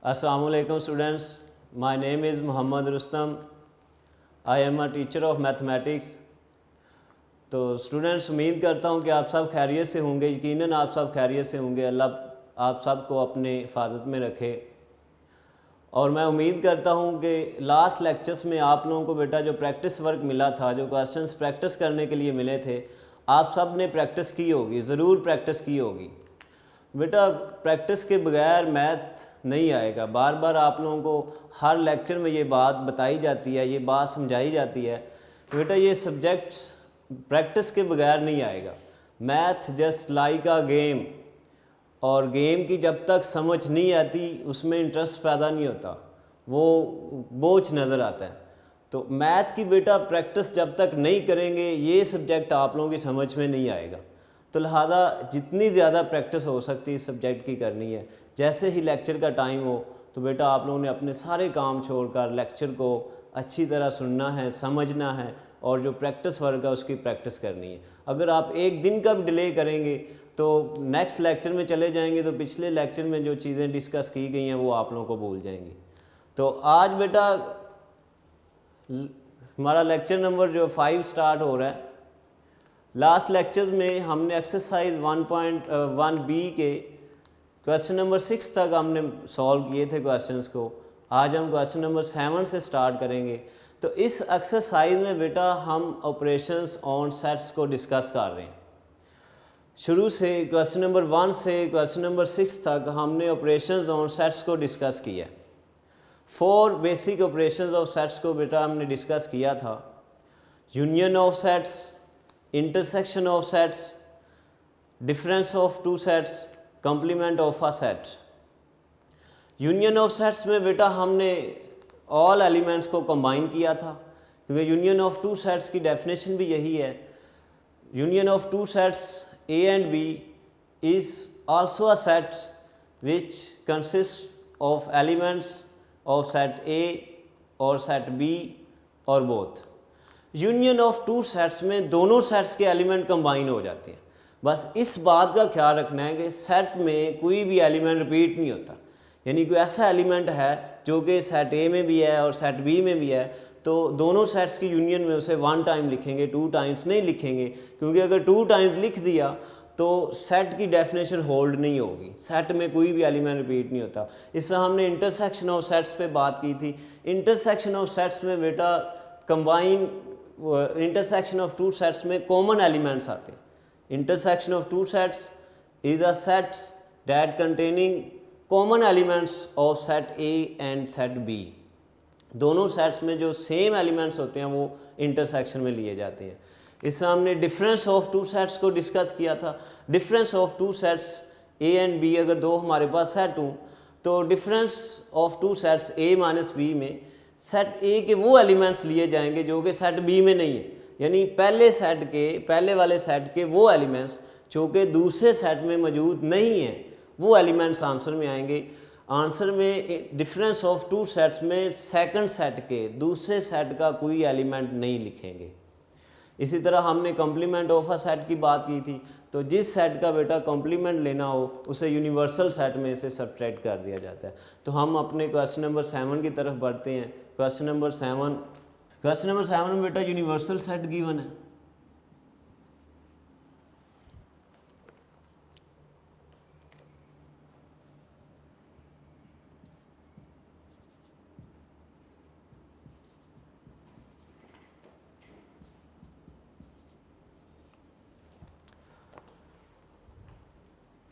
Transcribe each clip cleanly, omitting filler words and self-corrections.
Assalamualaikum students, my name is Muhammad Rustam. I am a teacher of mathematics. तो students उम्मीद करता हूँ कि आप सब खैरियत से होंगे। यकीनन आप सब खैरियत से होंगे। अल्लाह आप सब को अपने हिफाजत में रखे। और मैं उम्मीद करता हूँ कि लास्ट लेक्चर्स में आप लोगों को बेटा जो प्रैक्टिस वर्क मिला था, जो क्वेश्चंस प्रैक्टिस करने के लिए मिले थे, आप सब ने प्रैक्टिस की होगी, ज़रूर प्रैक्टिस की होगी। बेटा प्रैक्टिस के बगैर मैथ नहीं आएगा। बार बार आप लोगों को हर लेक्चर में ये बात बताई जाती है, ये बात समझाई जाती है। बेटा ये सब्जेक्ट प्रैक्टिस के बगैर नहीं आएगा। Math just like a game, और गेम की जब तक समझ नहीं आती उसमें इंटरेस्ट पैदा नहीं होता, वो बोझ नज़र आता है। तो मैथ की बेटा प्रैक्टिस जब तक नहीं करेंगे ये सब्जेक्ट आप लोगों की समझ में नहीं आएगा। तो लिहाजा जितनी ज़्यादा प्रैक्टिस हो सकती है इस सब्जेक्ट की करनी है। जैसे ही लेक्चर का टाइम हो तो बेटा आप लोगों ने अपने सारे काम छोड़कर लेक्चर को अच्छी तरह सुनना है, समझना है, और जो प्रैक्टिस वर्क है उसकी प्रैक्टिस करनी है। अगर आप एक दिन का भी डिले करेंगे तो नेक्स्ट लेक्चर में चले जाएंगे तो पिछले लेक्चर में जो चीज़ें डिस्कस की गई हैं वो आप लोगों को भूल जाएंगी। तो आज बेटा हमारा लेक्चर नंबर जो 5 स्टार्ट हो रहा है। लास्ट लेक्चर्स में हमने एक्सरसाइज 1.1b के क्वेश्चन नंबर 6 तक हमने सॉल्व किए थे क्वेश्चंस को। आज हम क्वेश्चन नंबर 7 से स्टार्ट करेंगे। तो इस एक्सरसाइज में बेटा हम ऑपरेशंस ऑन सेट्स को डिस्कस कर रहे हैं। शुरू से क्वेश्चन नंबर 1 से क्वेश्चन नंबर 6 तक हमने ऑपरेशंस ऑन सेट्स को डिस्कस किया। 4 बेसिक ऑपरेशंस ऑफ सेट्स को बेटा हमने डिस्कस किया था। Union of sets, intersection of sets, difference of two sets, complement of a set. Union of sets में बेटा हमने ऑल एलिमेंट्स को कंबाइन किया था, क्योंकि यूनियन ऑफ टू सेट्स की डेफिनेशन भी यही है। Union of two sets A and B is also a set which consists of elements of set A or set B or both। Union of two sets में दोनों सेट्स के element combine हो जाते हैं। बस इस बात का ख्याल रखना है कि सेट में कोई भी एलिमेंट रिपीट नहीं होता, यानी कोई ऐसा एलिमेंट है जो कि सेट ए में भी है और सेट बी में भी है, तो दोनों सेट्स की यूनियन में उसे 1 टाइम लिखेंगे, 2 टाइम्स नहीं लिखेंगे, क्योंकि अगर 2 टाइम्स लिख दिया तो सेट की डेफिनेशन होल्ड नहीं होगी। सेट में कोई भी एलिमेंट रिपीट नहीं होता। इससे हमने इंटरसेक्शन ऑफ सेट्स पे बात की थी। इंटरसेक्शन ऑफ सेट्स में बेटा combine intersection of two sets में कॉमन एलिमेंट्स आते हैं। Intersection of two sets is a set that containing common elements of set A and set B. दोनों सेट्स में जो सेम एलिमेंट्स होते हैं वो इंटरसेक्शन में लिए जाते हैं। इससे हमने डिफरेंस ऑफ टू सेट्स को डिस्कस किया था। Difference of two sets A and B, अगर दो हमारे पास सेट हों तो difference of two sets A minus B में सेट ए के वो एलिमेंट्स लिए जाएंगे जो कि सेट बी में नहीं है, यानी पहले वाले सेट के वो एलिमेंट्स जो कि दूसरे सेट में मौजूद नहीं हैं वो एलिमेंट्स आंसर में आएंगे। आंसर में डिफरेंस ऑफ टू सेट्स में सेकंड सेट के दूसरे सेट का कोई एलिमेंट नहीं लिखेंगे। इसी तरह हमने कॉम्प्लीमेंट ऑफ अ सेट की बात की थी। तो जिस सेट का बेटा कॉम्प्लीमेंट लेना हो उसे यूनिवर्सल सेट में से सब्ट्रैक्ट कर दिया जाता है। तो हम अपने क्वेश्चन नंबर 7 की तरफ बढ़ते हैं। क्वेश्चन नंबर 7 में बेटा यूनिवर्सल सेट गिवन है।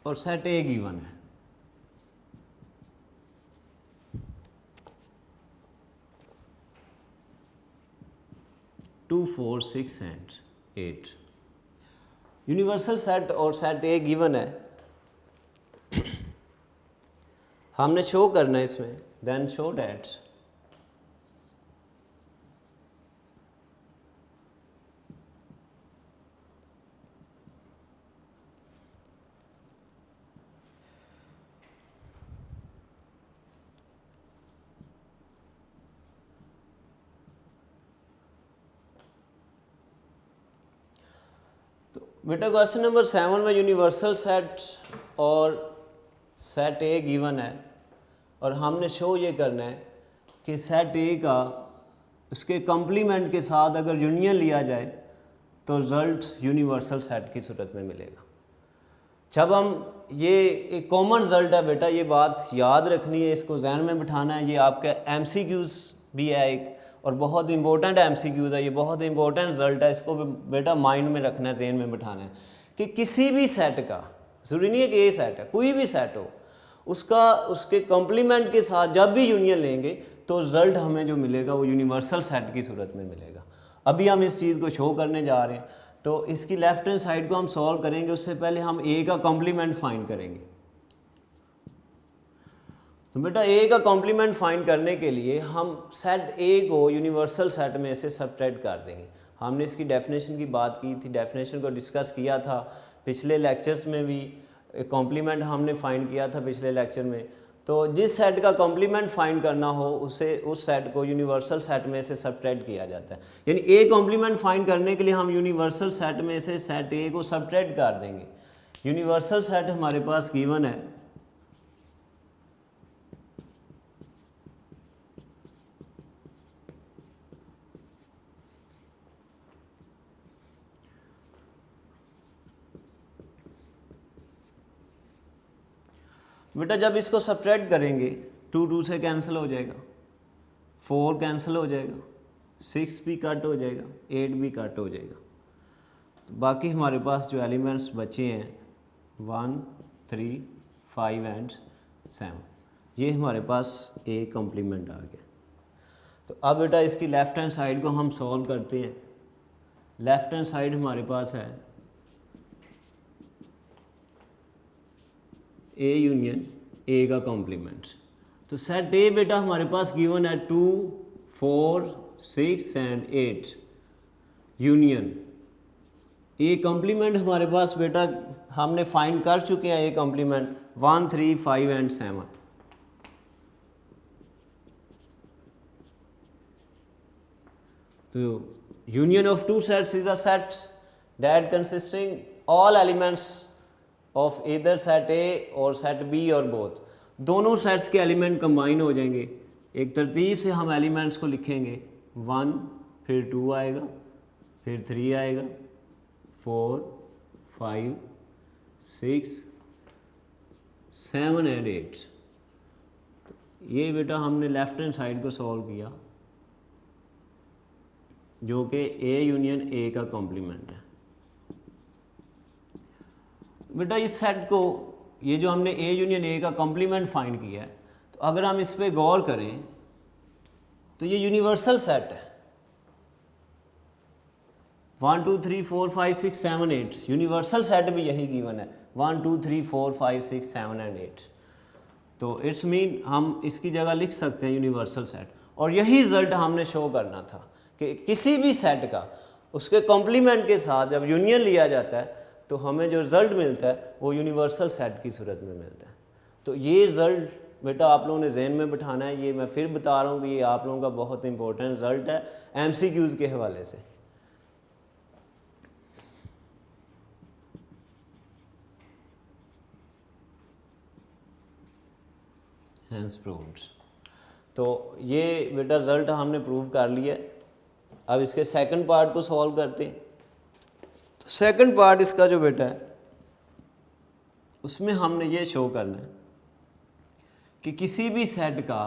और सेट ए गिवन है। टू 4 6 एंड 8 यूनिवर्सल सेट और सेट ए गिवन है। हमने शो करना है इसमें, देन शो डैट बेटा क्वेश्चन नंबर 7 में यूनिवर्सल सेट और सेट ए गिवन है। और हमने शो ये करना है कि सेट ए का उसके कॉम्प्लीमेंट के साथ अगर यूनियन लिया जाए तो रिज़ल्ट यूनिवर्सल सेट की सूरत में मिलेगा। जब हम ये एक कॉमन रिज़ल्ट है बेटा, ये बात याद रखनी है, इसको जहन में बिठाना है। ये आपका MCQs भी है एक, और बहुत इंपॉर्टेंट MCQs है, ये बहुत इंपॉर्टेंट रिज़ल्ट है, इसको बेटा माइंड में रखना है, जहन में बिठाना है कि किसी भी सेट का, ज़रूरी नहीं है कि ए सेट है, कोई भी सेट हो, उसका उसके कॉम्प्लीमेंट के साथ जब भी यूनियन लेंगे तो रिज़ल्ट हमें जो मिलेगा वो यूनिवर्सल सेट की सूरत में मिलेगा। अभी हम इस चीज़ को शो करने जा रहे हैं, तो इसकी लेफ्ट हैंड साइड को हम सॉल्व करेंगे, उससे पहले हम ए का कॉम्प्लीमेंट फाइंड करेंगे। तो बेटा ए का कॉम्प्लीमेंट फाइंड करने के लिए हम सेट ए को यूनिवर्सल सेट में से सब्ट्रैक्ट कर देंगे। हमने इसकी डेफिनेशन की बात की थी, डेफिनेशन को डिस्कस किया था पिछले लेक्चर्स में भी, कॉम्प्लीमेंट हमने फाइंड किया था पिछले लेक्चर में। तो जिस सेट का कॉम्प्लीमेंट फाइंड करना हो उसे, उस सेट को यूनिवर्सल सेट में से सब्ट्रैक्ट किया जाता है। यानी ए कॉम्प्लीमेंट फाइंड करने के लिए हम यूनिवर्सल सेट में से सेट ए को सब्ट्रैक्ट कर देंगे। यूनिवर्सल सेट हमारे पास गिवन है, बेटा जब इसको सब्ट्रैक्ट करेंगे 2 से कैंसिल हो जाएगा, 4 कैंसिल हो जाएगा, 6 भी कट हो जाएगा, 8 भी कट हो जाएगा। तो बाकी हमारे पास जो एलिमेंट्स बचे हैं 1, 3, 5 एंड 7, ये हमारे पास ए कॉम्प्लीमेंट आ गया। तो अब बेटा इसकी लेफ़्ट हैंड साइड को हम सॉल्व करते हैं। लेफ़्ट हैंड साइड हमारे पास है ए यूनियन ए का कॉम्प्लीमेंट। तो सेट ए बेटा हमारे पास गिवन है 2, 4, 6 एंड 8 यूनियन ए कॉम्प्लीमेंट हमारे पास बेटा हमने फाइंड कर चुके हैं। A complement 1, 3, 5 and 7। तो union of two sets is a set that consisting all elements of इधर सेट ए और सेट बी और बोथ। दोनों सेट्स के एलिमेंट कंबाइन हो जाएंगे। एक तरतीब से हम एलिमेंट्स को लिखेंगे, 1, फिर 2 आएगा, फिर 3 आएगा, 4, 5, 6, 7 एंड 8। तो ये बेटा हमने लेफ्ट हैंड साइड को सॉल्व किया, जो कि ए यूनियन ए का कॉम्प्लीमेंट है। बेटा इस सेट को, ये जो हमने ए यूनियन ए का कॉम्प्लीमेंट फाइंड किया है, तो अगर हम इस पे गौर करें तो ये यूनिवर्सल सेट है। 1, 2, 3, 4, 5, 6, 7, 8 यूनिवर्सल सेट भी यही गिवन है, 1, 2, 3, 4, 5, 6, 7 एंड 8। तो इट्स मीन हम इसकी जगह लिख सकते हैं यूनिवर्सल सेट। और यही रिजल्ट हमने शो करना था कि किसी भी सेट का उसके कॉम्प्लीमेंट के साथ जब यूनियन लिया जाता है तो हमें जो रिज़ल्ट मिलता है वो यूनिवर्सल सेट की सूरत में मिलता है। तो ये रिज़ल्ट बेटा आप लोगों ने जहन में बिठाना है। ये मैं फिर बता रहा हूँ कि ये आप लोगों का बहुत इंपॉर्टेंट रिज़ल्ट है MCQs के हवाले से। Hence proved. तो ये बेटा रिज़ल्ट हमने प्रूव कर लिया। अब इसके सेकंड पार्ट को सॉल्व करते हैं। तो सेकंड पार्ट इसका जो बेटा है उसमें हमने ये शो करना है कि किसी भी सेट का,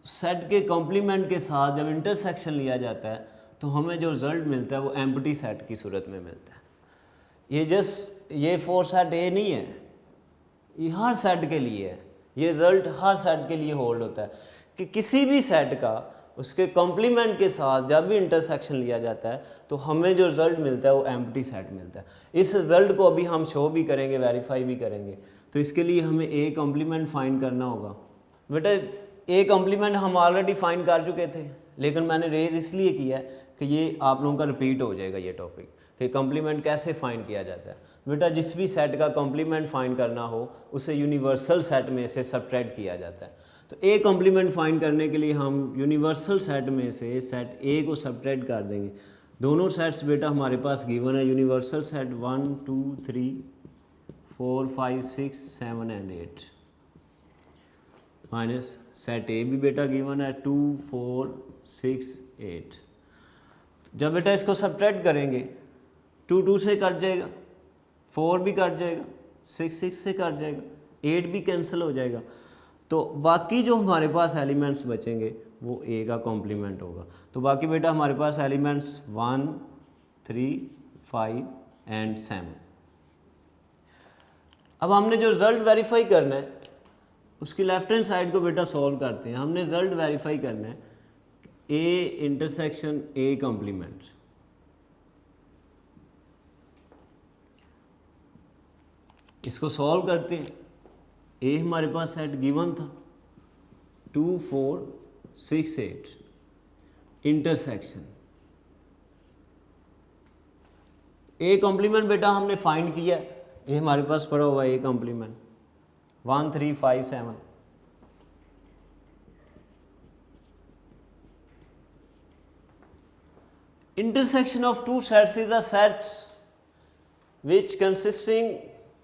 सेट के कॉम्प्लीमेंट के साथ जब इंटरसेक्शन लिया जाता है तो हमें जो रिज़ल्ट मिलता है वो एम्प्टी सेट की सूरत में मिलता है। ये जस्ट ये 4 सेट ए नहीं है, ये हर सेट के लिए है। ये रिज़ल्ट हर सेट के लिए होल्ड होता है कि किसी भी सेट का उसके कॉम्प्लीमेंट के साथ जब भी इंटरसेक्शन लिया जाता है तो हमें जो रिज़ल्ट मिलता है वो एम्प्टी सेट मिलता है। इस रिज़ल्ट को अभी हम शो भी करेंगे, वेरीफाई भी करेंगे। तो इसके लिए हमें ए कॉम्प्लीमेंट फाइंड करना होगा। बेटा ए कॉम्प्लीमेंट हम ऑलरेडी फाइंड कर चुके थे, लेकिन मैंने रेज इसलिए किया है कि ये आप लोगों का रिपीट हो जाएगा ये टॉपिक कि कॉम्प्लीमेंट कैसे फाइंड किया जाता है। बेटा जिस भी सेट का कॉम्प्लीमेंट फाइंड करना हो उसे यूनिवर्सल सेट में से सब्ट्रैक्ट किया जाता है। तो ए कॉम्प्लीमेंट फाइंड करने के लिए हम यूनिवर्सल सेट में से सेट ए को सब्ट्रैक्ट कर देंगे। दोनों सेट्स बेटा हमारे पास गिवन है। Universal set 1, 2, 3, 4, 5, 6, 7 and 8 minus set ए भी बेटा गिवन है 2 4 6 8। जब बेटा इसको सब्ट्रैक्ट करेंगे 2 2 से कट जाएगा, 4 भी कट जाएगा, 6 6 से कट जाएगा, 8 भी कैंसिल हो जाएगा। तो बाकी जो हमारे पास एलिमेंट्स बचेंगे वो ए का कॉम्प्लीमेंट होगा। तो बाकी बेटा हमारे पास एलिमेंट्स 1 3 5 एंड 7। अब हमने जो रिज़ल्ट वेरीफाई करना है उसकी लेफ्ट हैंड साइड को बेटा सॉल्व करते हैं। हमने रिज़ल्ट वेरीफाई करना है ए इंटरसेक्शन ए कॉम्प्लीमेंट। इसको सॉल्व करते हैं। ए हमारे पास सेट गिवन था 2 4 6 8 इंटरसेक्शन ए कॉम्प्लीमेंट बेटा हमने फाइंड किया। ये हमारे पास पड़ा हुआ है A complement 1 3 5 7। Intersection of two sets is a set which consisting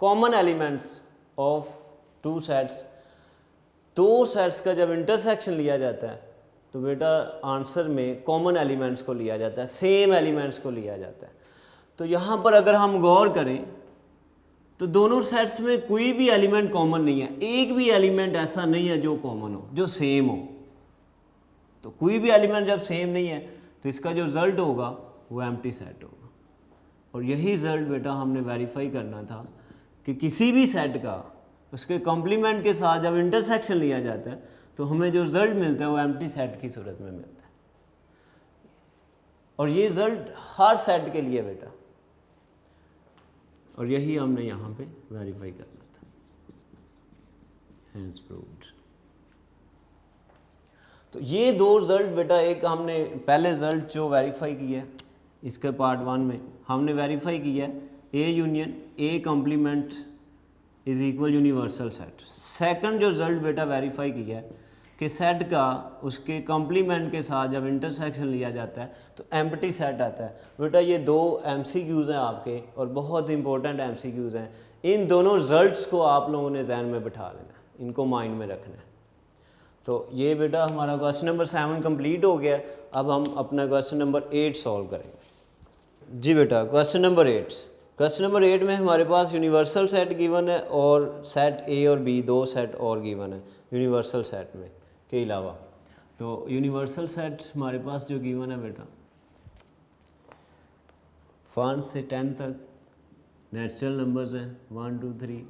common elements of two sets। दो सेट्स का जब इंटरसेक्शन लिया जाता है तो बेटा आंसर में कॉमन एलिमेंट्स को लिया जाता है, सेम एलिमेंट्स को लिया जाता है। तो यहाँ पर अगर हम गौर करें तो दोनों सेट्स में कोई भी एलिमेंट कॉमन नहीं है, एक भी एलिमेंट ऐसा नहीं है जो कॉमन हो, जो सेम हो। तो कोई भी एलिमेंट जब सेम नहीं है तो इसका जो रिजल्ट होगा वो एम्प्टी सेट होगा। और यही रिजल्ट बेटा हमने वेरीफाई करना था कि किसी भी सेट का उसके कॉम्प्लीमेंट के साथ जब इंटरसेक्शन लिया जाता है तो हमें जो रिजल्ट मिलता है वो एम्प्टी सेट की सूरत में मिलता है। और ये रिजल्ट हर सेट के लिए बेटा, और यही हमने यहाँ पे वेरीफाई करना था। Hence proved. तो ये दो रिजल्ट बेटा, एक हमने पहले रिजल्ट जो वेरीफाई किया है इसके पार्ट 1 में हमने वेरीफाई किया है A union A complement is equal universal set. Second जो रिजल्ट बेटा वेरीफाई किया है कि सेट का उसके कॉम्प्लीमेंट के साथ जब इंटरसेक्शन लिया जाता है तो एम्प्टी सेट आता है। बेटा ये दो एमसीक्यूज़ हैं आपके और बहुत इंपॉर्टेंट एमसीक्यूज़ हैं। इन दोनों रिजल्ट्स को आप लोगों ने जहन में बिठा लेना है, इनको माइंड में रखना है। तो ये बेटा हमारा क्वेश्चन नंबर 7 कंप्लीट हो गया। अब हम अपना क्वेश्चन नंबर 8 सॉल्व करेंगे। जी बेटा क्वेश्चन नंबर 8। क्वेश्चन नंबर 8 में हमारे पास यूनिवर्सल सेट गिवन है और सेट ए और बी दो सेट और गिवन है यूनिवर्सल सेट में के अलावा। तो यूनिवर्सल सेट हमारे पास जो गिवन है बेटा 1 से 10 तक नेचुरल नंबर्स हैं 1 2 3।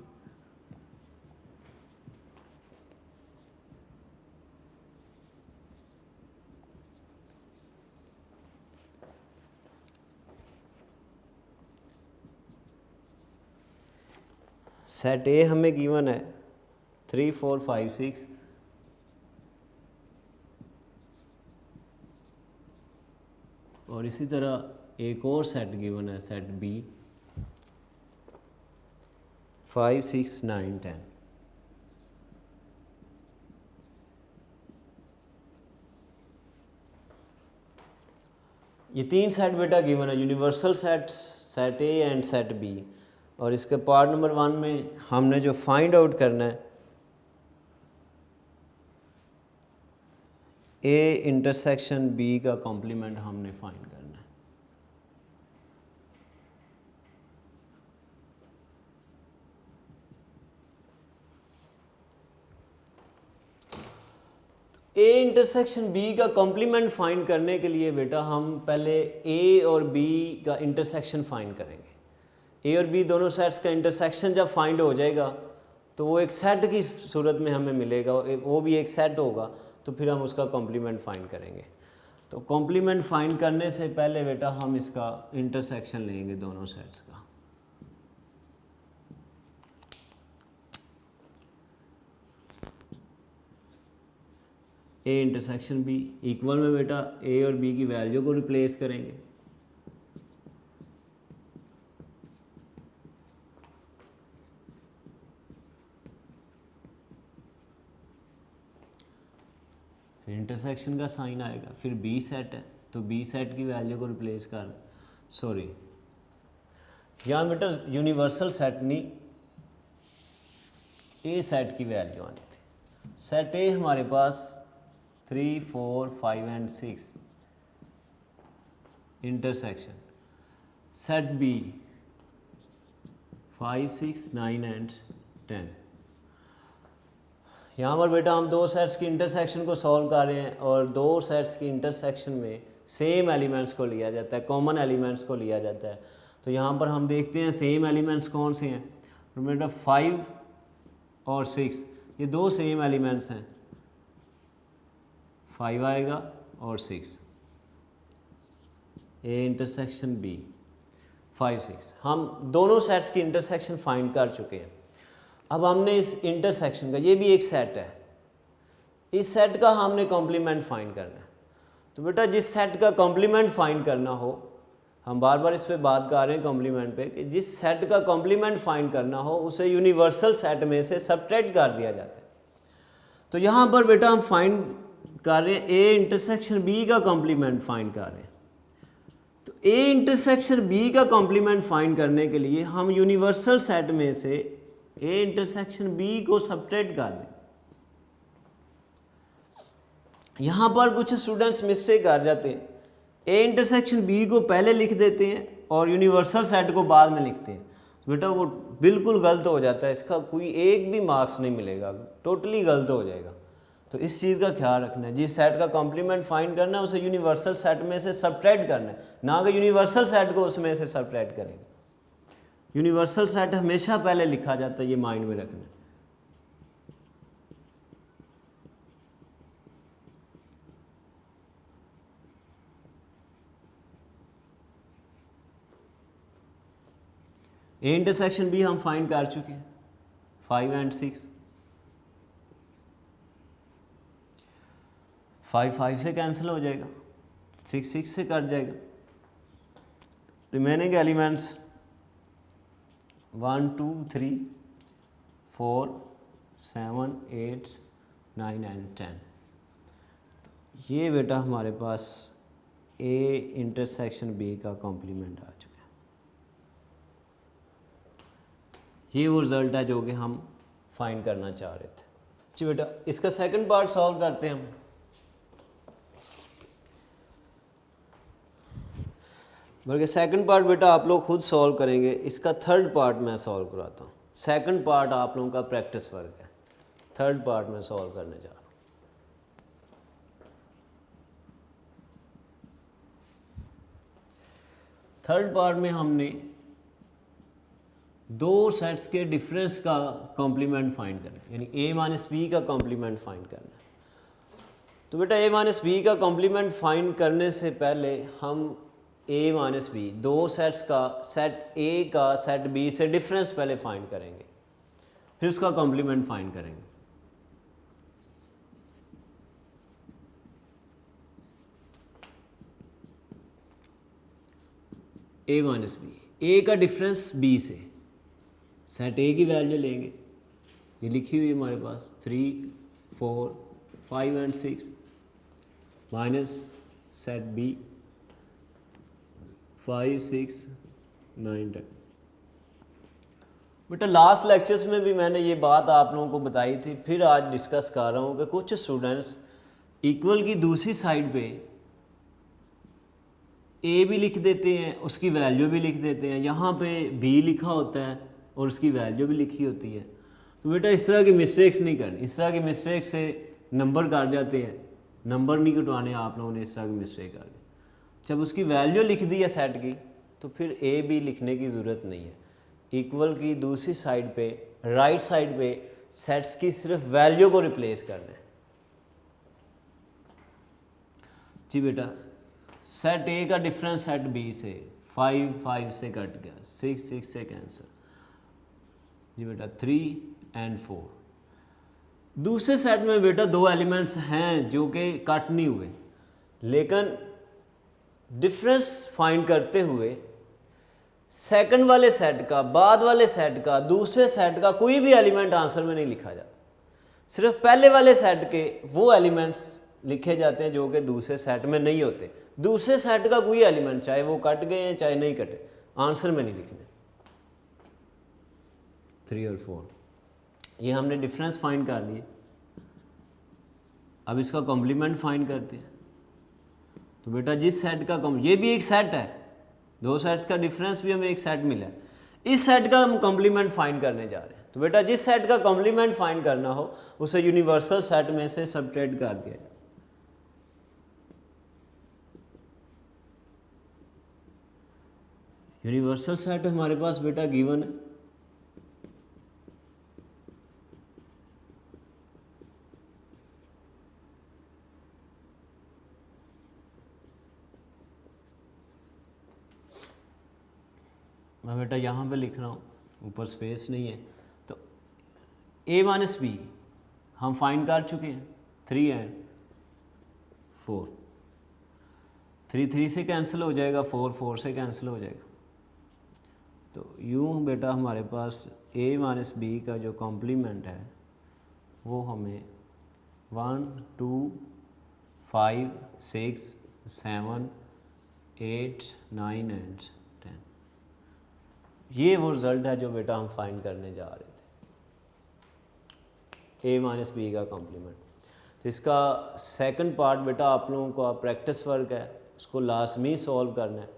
सेट ए हमें गिवन है 3 4 5 6। और इसी तरह एक और सेट गिवन है सेट बी 5 6 9 10। ये तीन सेट बेटा गिवन है, universal set, set A and set B. और इसके पार्ट नंबर 1 में हमने जो फाइंड आउट करना है ए इंटरसेक्शन बी का कॉम्प्लीमेंट हमने फाइंड करना है। ए इंटरसेक्शन बी का कॉम्प्लीमेंट फाइंड करने के लिए बेटा हम पहले ए और बी का इंटरसेक्शन फाइंड करेंगे। ए और बी दोनों सेट्स का इंटरसेक्शन जब फाइंड हो जाएगा तो वो एक सेट की सूरत में हमें मिलेगा, वो भी एक सेट होगा। तो फिर हम उसका कॉम्प्लीमेंट फाइंड करेंगे। तो कॉम्प्लीमेंट फाइंड करने से पहले बेटा हम इसका इंटरसेक्शन लेंगे दोनों सेट्स का। ए इंटरसेक्शन बी इक्वल में बेटा ए और बी की वैल्यू को रिप्लेस करेंगे। फिर इंटरसेक्शन का साइन आएगा, फिर बी सेट है तो बी सेट की वैल्यू को रिप्लेस कर, सॉरी यहाँ बेटा यूनिवर्सल सेट नहीं ए सेट की वैल्यू आनी थी। सेट ए हमारे पास 3, 4, 5 and 6 intersection, set B 5, 6, 9 and 10। यहाँ पर बेटा हम दो सेट्स की इंटरसेक्शन को सॉल्व कर रहे हैं और दो सेट्स की इंटरसेक्शन में सेम एलिमेंट्स को लिया जाता है, कॉमन एलिमेंट्स को लिया जाता है। तो यहाँ पर हम देखते हैं सेम एलिमेंट्स कौन से हैं। तो बेटा 5 और 6 ये दो सेम एलिमेंट्स हैं, 5 आएगा और 6, ए इंटरसेक्शन बी 5, 6। हम दोनों सेट्स की इंटरसेक्शन फाइंड कर चुके हैं। अब हमने इस इंटरसेक्शन का, ये भी एक सेट है, इस सेट का हमने कॉम्प्लीमेंट फाइंड करना है। तो बेटा जिस सेट का कॉम्प्लीमेंट फाइंड करना हो, हम बार बार इस पे बात कर रहे हैं कॉम्प्लीमेंट पे, कि जिस सेट का कॉम्प्लीमेंट फाइंड करना हो उसे यूनिवर्सल सेट में से सबट्रैक्ट कर दिया जाता है। तो यहाँ पर बेटा हम फाइंड कर रहे हैं ए इंटरसेक्शन बी का कॉम्प्लीमेंट फाइंड कर रहे हैं। तो ए इंटरसेक्शन बी का कॉम्प्लीमेंट फाइंड करने के लिए हम यूनिवर्सल सेट में से ए इंटरसेक्शन बी को सबट्रैक्ट कर दें। यहाँ पर कुछ स्टूडेंट्स मिस्टेक कर जाते हैं, ए इंटरसेक्शन बी को पहले लिख देते हैं और यूनिवर्सल सेट को बाद में लिखते हैं। बेटा वो बिल्कुल गलत हो जाता है, इसका कोई एक भी मार्क्स नहीं मिलेगा, टोटली गलत हो जाएगा। तो इस चीज़ का ख्याल रखना है, जिस सेट का कॉम्प्लीमेंट फाइंड करना है उसे यूनिवर्सल सेट में से सबट्रैक्ट करना है, ना कि यूनिवर्सल सेट को उसमें से सबट्रैक्ट करेंगे। यूनिवर्सल सेट हमेशा पहले लिखा जाता है, ये माइंड में रखना है। ए इंटरसेक्शन भी हम फाइंड कर चुके हैं, 5 एंड 6। 5, 5 से कैंसिल हो जाएगा, 6, 6 से कट जाएगा। Remaining elements 1, 2, 3, 4, 7, 8, 9 and 10। तो ये बेटा हमारे पास ए इंटरसेक्शन बी का कॉम्प्लीमेंट आ चुका है। ये वो रिजल्ट है जो कि हम फाइंड करना चाह रहे थे। जी बेटा इसका सेकंड पार्ट सॉल्व करते हैं हम। बल्कि सेकंड पार्ट बेटा आप लोग खुद सॉल्व करेंगे, इसका थर्ड पार्ट मैं सॉल्व कराता हूँ। सेकंड पार्ट आप लोगों का प्रैक्टिस वर्क है, थर्ड पार्ट मैं सॉल्व करने जा रहा हूँ। थर्ड पार्ट में हमने दो सेट्स के डिफरेंस का कॉम्प्लीमेंट फाइंड करना है, यानी ए माइनस बी का कॉम्प्लीमेंट फाइंड करना है। तो बेटा ए माइनस बी का कॉम्प्लीमेंट फाइंड करने से पहले हम ए माइनस बी दो सेट्स का, सेट ए का सेट बी से डिफरेंस पहले फाइंड करेंगे, फिर उसका कॉम्प्लीमेंट फाइंड करेंगे। ए माइनस बी, ए का डिफरेंस बी से, सेट ए की वैल्यू लेंगे, ये लिखी हुई है हमारे पास 3, 4, 5 एंड 6 माइनस सेट बी 5, 6, 9, 10। बेटा लास्ट लेक्चर्स में भी मैंने ये बात आप लोगों को बताई थी, फिर आज डिस्कस कर रहा हूँ कि कुछ स्टूडेंट्स इक्वल की दूसरी साइड पे ए भी लिख देते हैं, उसकी वैल्यू भी लिख देते हैं, यहाँ पे बी लिखा होता है और उसकी वैल्यू भी लिखी होती है। तो बेटा इस तरह की मिस्टेक्स नहीं करनी, इस तरह की मिस्टेक से नंबर काट जाते हैं, नंबर नहीं कटवाने आप लोगों ने इस तरह की मिस्टेक कर दी। जब उसकी वैल्यू लिख दी है सेट की तो फिर ए बी लिखने की ज़रूरत नहीं है। इक्वल की दूसरी साइड पे, राइट साइड पे सेट्स की सिर्फ वैल्यू को रिप्लेस करना है। जी बेटा सेट ए का डिफरेंस सेट बी से 5, 5 से कट गया, 6, 6 से कैंसिल। जी बेटा 3 एंड 4। दूसरे सेट में बेटा दो एलिमेंट्स हैं जो कि कट नहीं हुए, लेकिन डिफरेंस फाइंड करते हुए सेकंड वाले सेट का, बाद वाले सेट का, दूसरे सेट का कोई भी एलिमेंट आंसर में नहीं लिखा जाता, सिर्फ पहले वाले सेट के वो एलिमेंट्स लिखे जाते हैं जो कि दूसरे सेट में नहीं होते। दूसरे सेट का कोई एलिमेंट चाहे वो कट गए हैं चाहे नहीं कटे, आंसर में नहीं लिखने। 3 और 4 ये हमने डिफरेंस फाइंड कर लिए। अब इसका कॉम्प्लीमेंट फाइंड करते हैं। तो बेटा जिस सेट का ये भी एक सेट है, दो सेट्स का डिफरेंस भी हमें एक सेट मिला है, इस सेट का हम कॉम्प्लीमेंट फाइंड करने जा रहे हैं। तो बेटा जिस सेट का कॉम्प्लीमेंट फाइंड करना हो उसे यूनिवर्सल सेट में से सबट्रैक्ट कर दिया। यूनिवर्सल सेट हमारे पास बेटा गिवन है, मैं बेटा यहाँ पे लिख रहा हूँ, ऊपर स्पेस नहीं है। तो a माइनस बी हम फाइंड कर चुके हैं, 3 एंड 4, 3 3 से कैंसिल हो जाएगा, 4 4 से कैंसिल हो जाएगा। तो यूँ बेटा हमारे पास a माइनस बी का जो कॉम्प्लीमेंट है वो हमें 1 2 5 6 7 8 9 एंड 10, ये वो रिज़ल्ट है जो बेटा हम फाइंड करने जा रहे थे, a माइनस बी का कॉम्प्लीमेंट। तो इसका सेकंड पार्ट बेटा आप लोगों को प्रैक्टिस वर्क है, उसको लाजमी सॉल्व करना है।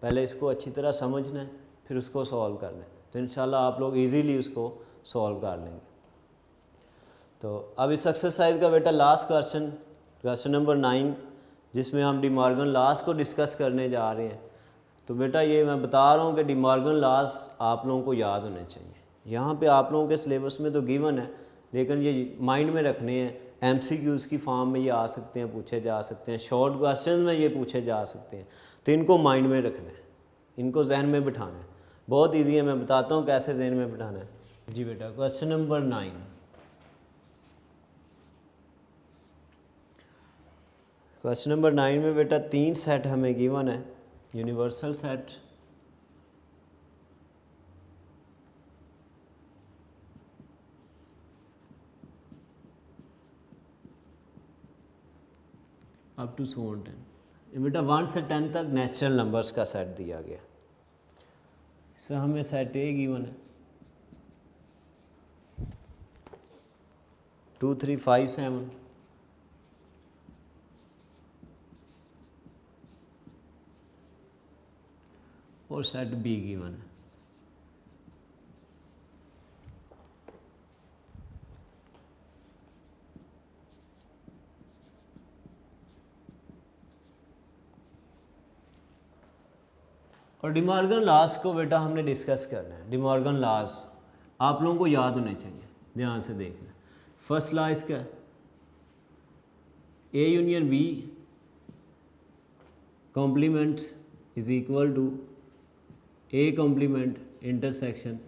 पहले इसको अच्छी तरह समझना है, फिर उसको सॉल्व करना है, तो इंशाल्लाह आप लोग इजीली उसको सॉल्व कर लेंगे। तो अब इस एक्सरसाइज का बेटा लास्ट क्वेश्चन नंबर 9, जिसमें हम डिमॉर्गन लॉस को डिस्कस करने जा रहे हैं। तो बेटा ये मैं बता रहा हूँ कि डिमॉर्गन लॉस आप लोगों को याद होने चाहिए। यहाँ पे आप लोगों के सिलेबस में तो गिवन है, लेकिन ये माइंड में रखने हैं। एमसीक्यूज़ की फॉर्म में ये आ सकते हैं, पूछे जा सकते हैं, शॉर्ट क्वेश्चन में ये पूछे जा सकते हैं। तो इनको माइंड में रखना है, इनको जहन में बिठाना है। बहुत ईजी है, मैं बताता हूँ कैसे जहन में बिठाना है। जी बेटा क्वेश्चन नंबर 9, क्वेश्चन नंबर 9 में बेटा 3 सेट हमें गिवन है। यूनिवर्सल सेट, अप टू 10, बेटा 1 से 10 तक नेचुरल नंबर्स का सेट दिया गया। इससे हमें सेट ए गिवन है 2 3 5 7, और सेट बी गिवन है। और डिमॉर्गन लॉस को बेटा हमने डिस्कस करना है। डिमॉर्गन लॉस आप लोगों को याद होने चाहिए, ध्यान से देखना। फर्स्ट लॉ इसका A union B complement is equal to A complement intersection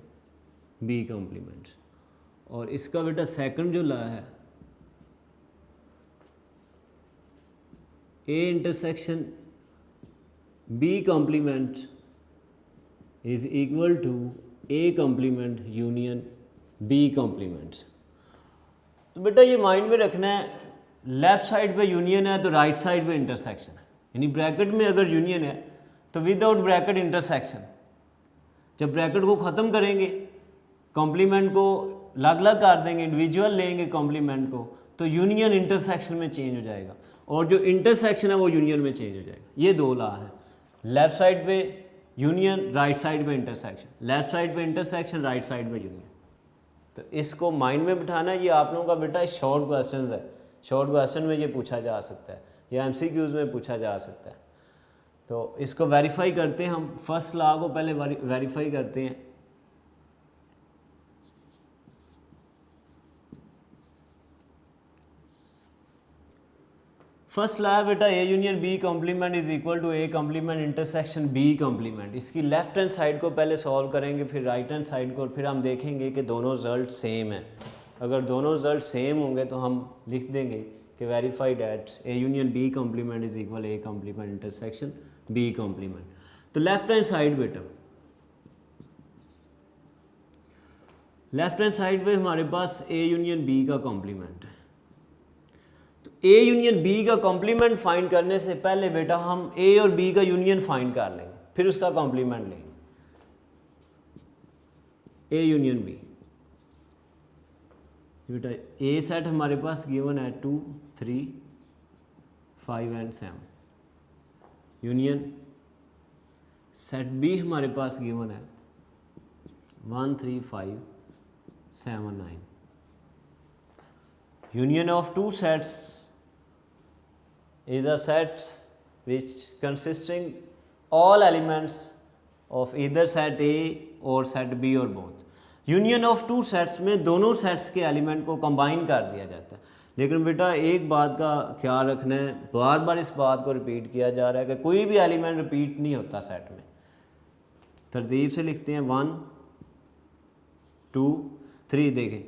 B complement. और इसका बेटा सेकंड जो लॉ है A intersection B complement is equal to A complement union B complement. तो बेटा ये माइंड में रखना है, लेफ्ट साइड पे यूनियन है तो राइट साइड पे इंटरसेक्शन है। यानी ब्रैकेट में अगर यूनियन है तो विदाउट ब्रैकेट इंटरसेक्शन। जब ब्रैकेट को ख़त्म करेंगे, कॉम्प्लीमेंट को अलग अलग कर देंगे, इंडिविजुअल लेंगे कॉम्प्लीमेंट को, तो यूनियन इंटरसेक्शन में चेंज हो जाएगा, और जो इंटरसेक्शन है वो यूनियन में चेंज हो जाएगा। ये दो लॉ है, लेफ्ट साइड पे यूनियन, राइट साइड पे इंटरसेक्शन, लेफ्ट साइड पे इंटरसेक्शन, राइट साइड पे यूनियन। तो इसको माइंड में बिठाना है। ये आप लोगों का बेटा शॉर्ट क्वेश्चन है, शॉर्ट क्वेश्चन में ये पूछा जा सकता है या एमसीक्यूज़ में पूछा जा सकता है। तो इसको वेरीफाई करते हैं हम। फर्स्ट लॉ को पहले वेरीफाई करते हैं। फर्स्ट लॉ है बेटा A union B complement is equal to A complement intersection B complement. इसकी लेफ्ट हैंड साइड को पहले सॉल्व करेंगे, फिर राइट हैंड साइड को, और फिर हम देखेंगे कि दोनों रिजल्ट सेम है। अगर दोनों रिजल्ट सेम होंगे तो हम लिख देंगे कि verified at A union B complement is equal A complement intersection B complement. तो लेफ्ट हैंड साइड बेटा, लेफ्ट हैंड साइड पे हमारे पास ए यूनियन बी का कॉम्प्लीमेंट है। तो ए यूनियन बी का कॉम्प्लीमेंट फाइंड करने से पहले बेटा हम ए और बी का यूनियन फाइंड कर लेंगे, फिर उसका कॉम्प्लीमेंट लेंगे। ए यूनियन बी, बेटा ए सेट हमारे पास गिवन है 2 3 5 एंड 7, यूनियन सेट बी हमारे पास गिवन है 1 3 5 7 9, union of two sets is a set which consisting all elements of either set A or set B or both. Union of two sets में दोनों सेट्स के element को combine कर दिया जाता है। लेकिन बेटा एक बात का ख्याल रखना है, बार बार इस बात को रिपीट किया जा रहा है कि कोई भी एलिमेंट रिपीट नहीं होता सेट में। तरतीब से लिखते हैं 1 2 3, देखें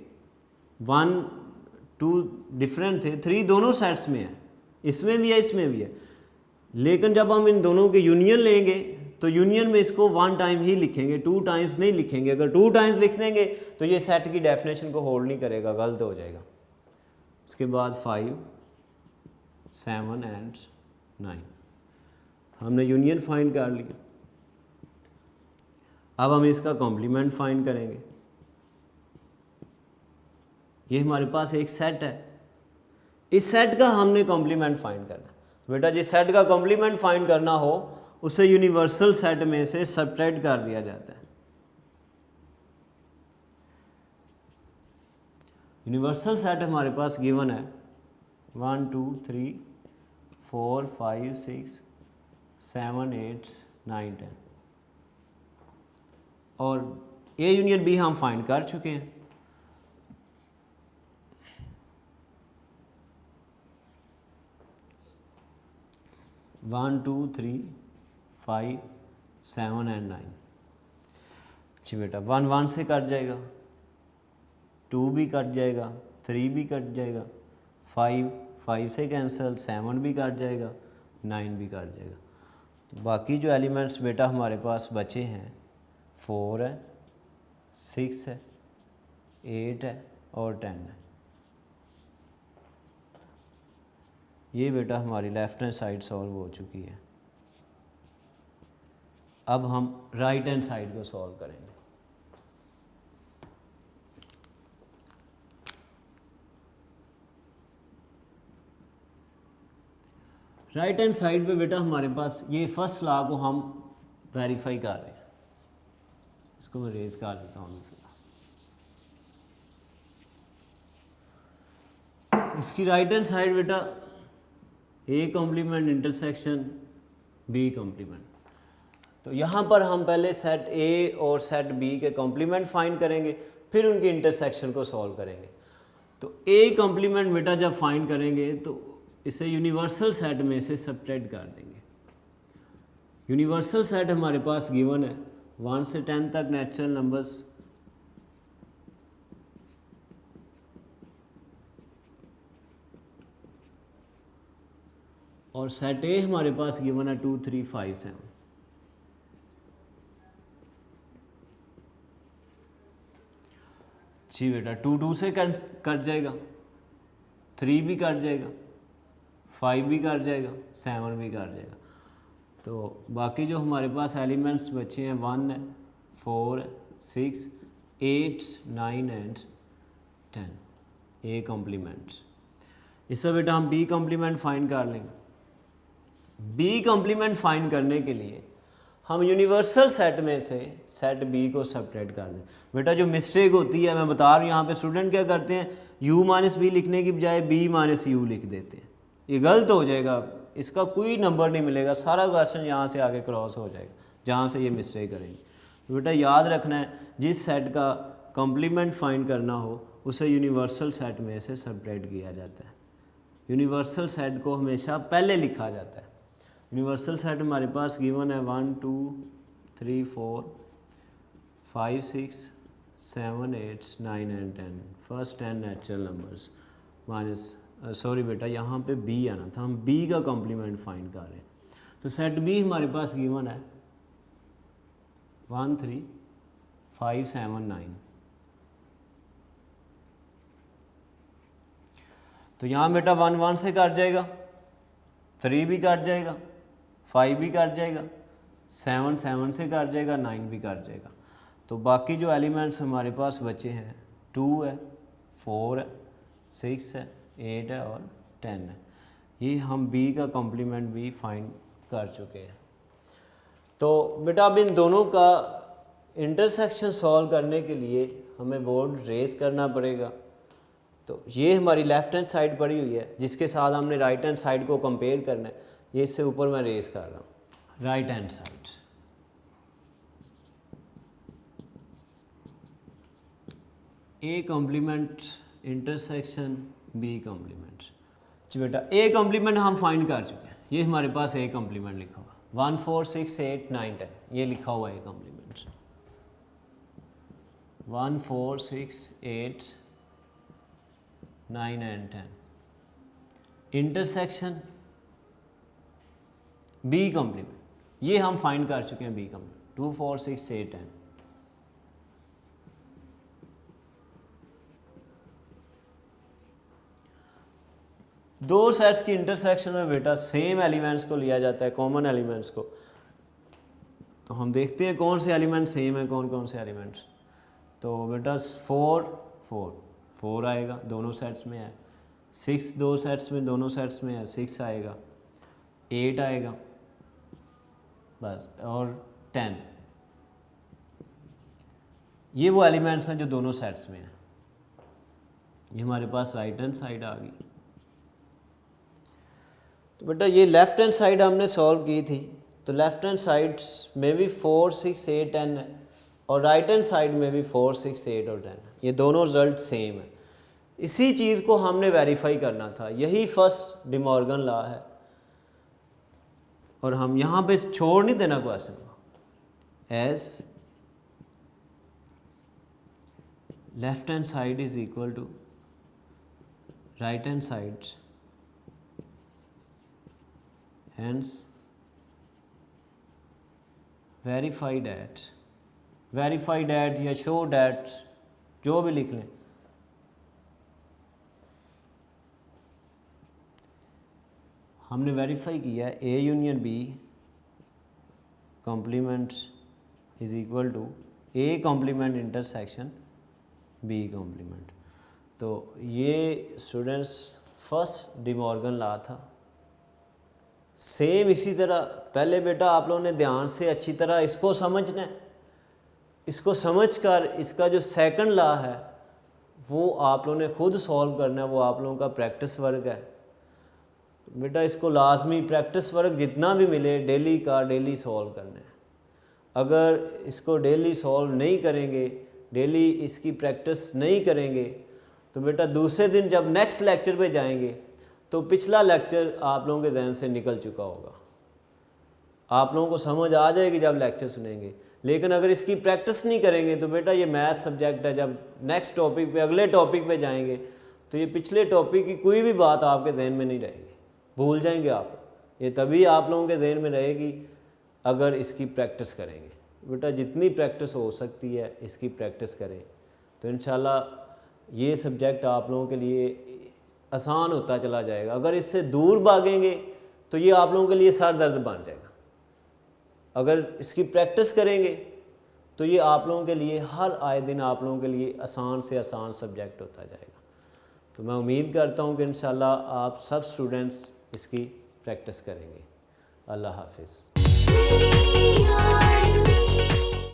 1 2 डिफरेंट थे, 3 दोनों सेट्स में है, इसमें भी है इसमें भी है। लेकिन जब हम इन दोनों के यूनियन लेंगे तो यूनियन में इसको 1 टाइम ही लिखेंगे, 2 टाइम्स नहीं लिखेंगे। अगर 2 टाइम्स लिख देंगे तो ये सेट की डेफिनेशन को होल्ड नहीं करेगा, गलत हो जाएगा। इसके बाद 5 7 एंड 9 हमने यूनियन फाइंड कर लिया। अब हम इसका कॉम्प्लीमेंट फाइंड करेंगे। ये हमारे पास एक सेट है, इस सेट का हमने कॉम्प्लीमेंट फाइंड करना है। बेटा जिस सेट का कॉम्प्लीमेंट फाइंड करना हो उसे यूनिवर्सल सेट में से सब्ट्रैक्ट कर दिया जाता है। यूनिवर्सल सेट हमारे पास गिवन है 1 2 3 4 5 6 7 8 9 10, और ए यूनियन बी हम फाइंड कर चुके हैं। One 2 3 5 7 and 9। जी बेटा 1 1 से कट जाएगा, 2 भी कट जाएगा, 3 भी कट जाएगा, 5 5 से कैंसिल, 7 भी कट जाएगा, 9 भी कट जाएगा। तो बाकी जो एलिमेंट्स बेटा हमारे पास बचे हैं 4 है, 6 है, 8 है और 10 है। ये बेटा हमारी लेफ्ट हैंड साइड सॉल्व हो चुकी है। अब हम राइट हैंड साइड को सॉल्व करेंगे। राइट हैंड साइड पे बेटा हमारे पास ये फर्स्ट लॉ को हम वेरीफाई कर रहे हैं। इसको मैं रेज कर देता हूँ। तो इसकी राइट हैंड साइड बेटा A complement intersection B complement. तो यहाँ पर हम पहले सेट ए और सेट बी के कॉम्प्लीमेंट फाइंड करेंगे, फिर उनके इंटरसेक्शन को सॉल्व करेंगे। तो ए कॉम्प्लीमेंट बेटा जब फाइंड करेंगे तो इसे यूनिवर्सल सेट में से सब्ट्रैक्ट कर देंगे। यूनिवर्सल सेट हमारे पास गिवन है 1 से 10 तक नेचुरल नंबर्स, और सेट ए हमारे पास गिवन है 2 3 5 7। जी बेटा 2 2 से कट जाएगा, 3 भी कट जाएगा, 5 भी कट जाएगा, 7 भी कट जाएगा। तो बाकी जो हमारे पास एलिमेंट्स बचे हैं 1 है, 4 है, 6 8 9 एंड 10 ए कॉम्प्लीमेंट्स। इससे बेटा हम बी कॉम्प्लीमेंट फाइंड कर लेंगे। बी कॉम्प्लीमेंट फाइंड करने के लिए हम यूनिवर्सल सेट में से सेट बी को सब्ट्रैक्ट कर दें। बेटा जो मिस्टेक होती है मैं बता रहा हूँ, यहाँ पे स्टूडेंट क्या करते हैं, u माइनस बी लिखने की बजाय b माइनस यू लिख देते हैं। ये गलत हो जाएगा, इसका कोई नंबर नहीं मिलेगा, सारा क्वेश्चन यहाँ से आगे क्रॉस हो जाएगा जहाँ से ये मिस्टेक करेंगे। तो बेटा याद रखना है जिस सेट का कॉम्प्लीमेंट फाइंड करना हो उसे यूनिवर्सल सेट में से सब्ट्रैक्ट किया जाता है। यूनिवर्सल सेट को हमेशा पहले लिखा जाता है। यूनिवर्सल सेट हमारे पास गिवन है 1 2 3 4 5 6 7 8 9 and 10। First 10 natural numbers minus sorry बेटा यहाँ पे बी आना था, हम बी का कॉम्प्लीमेंट फाइंड कर रहे हैं। तो सेट बी हमारे पास गिवन है 1 3 5 7 9। तो यहाँ बेटा 1 1 से कट जाएगा, 3 भी कट जाएगा, 5 भी कट जाएगा, 7 7 से कट जाएगा, 9 भी कट जाएगा। तो बाकी जो एलिमेंट्स हमारे पास बचे हैं 2 है, 4 है, 6 है, 8 है और 10 है। ये हम b का कॉम्प्लीमेंट भी फाइंड कर चुके हैं। तो बेटा अब इन दोनों का इंटरसेक्शन सॉल्व करने के लिए हमें बोर्ड रेज करना पड़ेगा। तो ये हमारी लेफ़्ट हैंड साइड पड़ी हुई है जिसके साथ हमने राइट हैंड साइड को कंपेयर करना है। ये इससे ऊपर मैं रेज कर रहा हूँ। Right hand side A complement intersection B complement. जी बेटा ए कॉम्प्लीमेंट हम फाइंड कर चुके हैं। ये हमारे पास ए कॉम्प्लीमेंट लिखा हुआ 1 4 6 8 9 10, ये लिखा हुआ है A complement 1 4 6 8 9 and 10। Intersection B complement ये हम फाइंड कर चुके हैं। B complement 2 4 6 8 10। दो सेट्स की इंटरसेक्शन में बेटा सेम एलिमेंट्स को लिया जाता है, कॉमन एलिमेंट्स को। तो हम देखते हैं कौन से एलिमेंट सेम है, कौन कौन से एलिमेंट्स। तो बेटा 4 आएगा, दोनों सेट्स में है। 6 दो सेट्स में, दोनों सेट्स में है, 6 आएगा। 8 आएगा बस, और 10। ये वो एलिमेंट्स हैं जो दोनों सेट्स में हैं। ये हमारे पास राइट हैंड साइड आ गई। तो बेटा ये लेफ़्ट हैंड साइड हमने सॉल्व की थी। तो लेफ़्ट हैंड साइड में भी 4 6 8 10 है और राइट हैंड साइड में भी 4 6 8 और 10 है। ये दोनों रिजल्ट सेम है। इसी चीज़ को हमने वेरीफाई करना था। यही फर्स्ट डिमॉर्गन लॉ है और हम यहाँ पे छोड़ नहीं देना क्वेश्चन को। As left hand side is equal to right hand side, hence verified at या showed at, जो भी लिख लें। हमने वेरीफाई किया A union B complement is equal to A complement intersection B complement. तो ये स्टूडेंट्स फर्स्ट डिमॉर्गन लॉ था। सेम इसी तरह पहले बेटा आप लोगों ने ध्यान से अच्छी तरह इसको समझना है। इसको समझकर इसका जो सेकंड लॉ है वो आप लोगों ने खुद सॉल्व करना है। वो आप लोगों का प्रैक्टिस वर्क है। बेटा इसको लाजमी प्रैक्टिस वर्क जितना भी मिले डेली का डेली सॉल्व करना है। अगर इसको डेली सॉल्व नहीं करेंगे, डेली इसकी प्रैक्टिस नहीं करेंगे, तो बेटा दूसरे दिन जब नेक्स्ट लेक्चर पे जाएंगे तो पिछला लेक्चर आप लोगों के जहन से निकल चुका होगा। आप लोगों को समझ आ जाएगी जब लेक्चर सुनेंगे। लेकिन अगर इसकी प्रैक्टिस नहीं करेंगे तो बेटा ये मैथ सब्जेक्ट है, जब नेक्स्ट टॉपिक पे अगले टॉपिक पे जाएंगे तो ये पिछले टॉपिक की कोई भी बात आपके जहन में नहीं रहेगी, भूल जाएंगे आप। ये तभी आप लोगों के जहन में रहेगी अगर इसकी प्रैक्टिस करेंगे। बेटा जितनी प्रैक्टिस हो सकती है इसकी प्रैक्टिस करें तो इंशाल्लाह ये सब्जेक्ट आप लोगों के लिए आसान होता चला जाएगा। अगर इससे दूर भागेंगे तो ये आप लोगों के लिए सर दर्द बन जाएगा। अगर इसकी प्रैक्टिस करेंगे तो ये आप लोगों के लिए हर आए दिन आप लोगों के लिए आसान से आसान सब्जेक्ट होता जाएगा। तो मैं उम्मीद करता हूँ कि इंशाल्लाह आप सब स्टूडेंट्स इसकी प्रैक्टिस करेंगे। अल्लाह हाफिज़।